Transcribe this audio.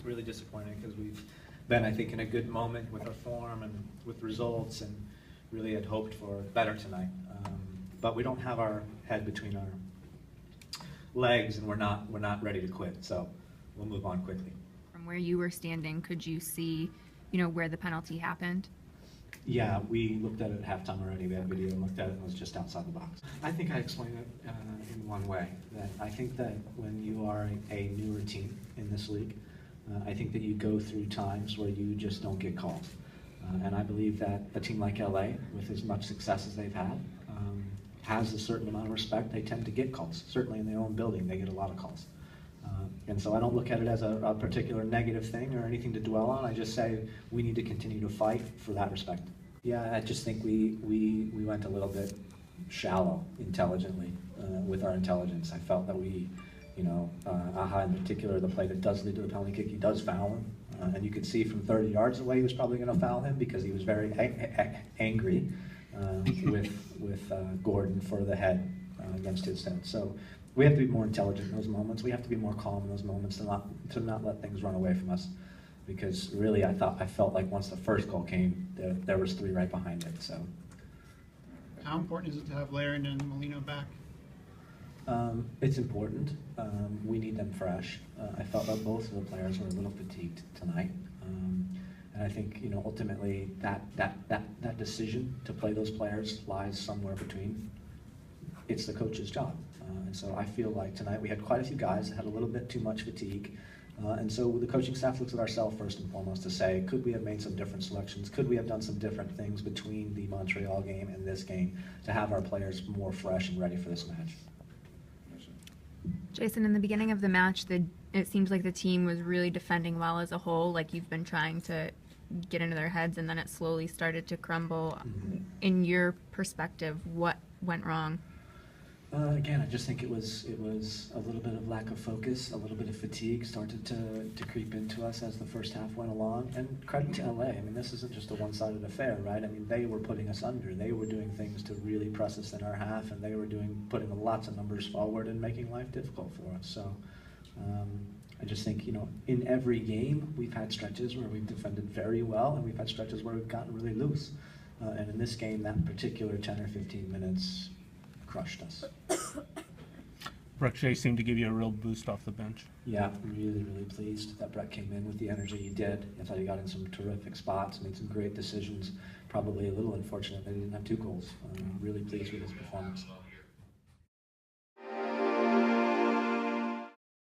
really disappointed because we've been, I think, in a good moment with our form and with results, and really had hoped for better tonight. But we don't have our head between our legs, and we're not ready to quit. So we'll move on quickly. From where you were standing, could you see, you know, where the penalty happened? Yeah, we looked at it at halftime already. We had video and looked at it, and it was just outside the box. I think I explained it in one way, that I think that when you are a newer team in this league, I think that you go through times where you just don't get called. And I believe that a team like LA, with as much success as they've had, has a certain amount of respect. They tend to get calls. Certainly in their own building, they get a lot of calls. And so I don't look at it as a particular negative thing or anything to dwell on. I just say we need to continue to fight for that respect. Yeah, I just think we went a little bit shallow intelligently with our intelligence. I felt that we, you know, Aha in particular, the play that does lead to the penalty kick, he does foul him. And you could see from 30 yards away he was probably going to foul him because he was very angry with Gordon for the head against his head. So we have to be more intelligent in those moments. We have to be more calm in those moments to not let things run away from us. Because really, I felt like once the first goal came, there was 3 right behind it. So, how important is it to have Laren and Molino back? It's important. We need them fresh. I felt that both of the players were a little fatigued tonight, and I think, you know, ultimately that decision to play those players lies somewhere between. It's the coach's job, and so I feel like tonight we had quite a few guys that had a little bit too much fatigue. And so the coaching staff looks at ourselves first and foremost to say, could we have made some different selections? Could we have done some different things between the Montreal game and this game to have our players more fresh and ready for this match? Jason, in the beginning of the match, it seems like the team was really defending well as a whole, like you've been trying to get into their heads, and then it slowly started to crumble. Mm-hmm. In your perspective, what went wrong? Again, I just think it was a little bit of lack of focus, a little bit of fatigue started to creep into us as the first half went along. And credit to LA. I mean, this isn't just a one-sided affair, right? I mean, they were putting us under. They were doing things to really press us in our half, and they were putting lots of numbers forward and making life difficult for us. So I just think, you know, in every game we've had stretches where we've defended very well, and we've had stretches where we've gotten really loose. And in this game, that particular 10 or 15 minutes crushed us. Brett Shea seemed to give you a real boost off the bench. Yeah, really pleased that Brett came in with the energy he did. I thought he got in some terrific spots, made some great decisions. Probably a little unfortunate that he didn't have 2 goals. Really pleased with his performance.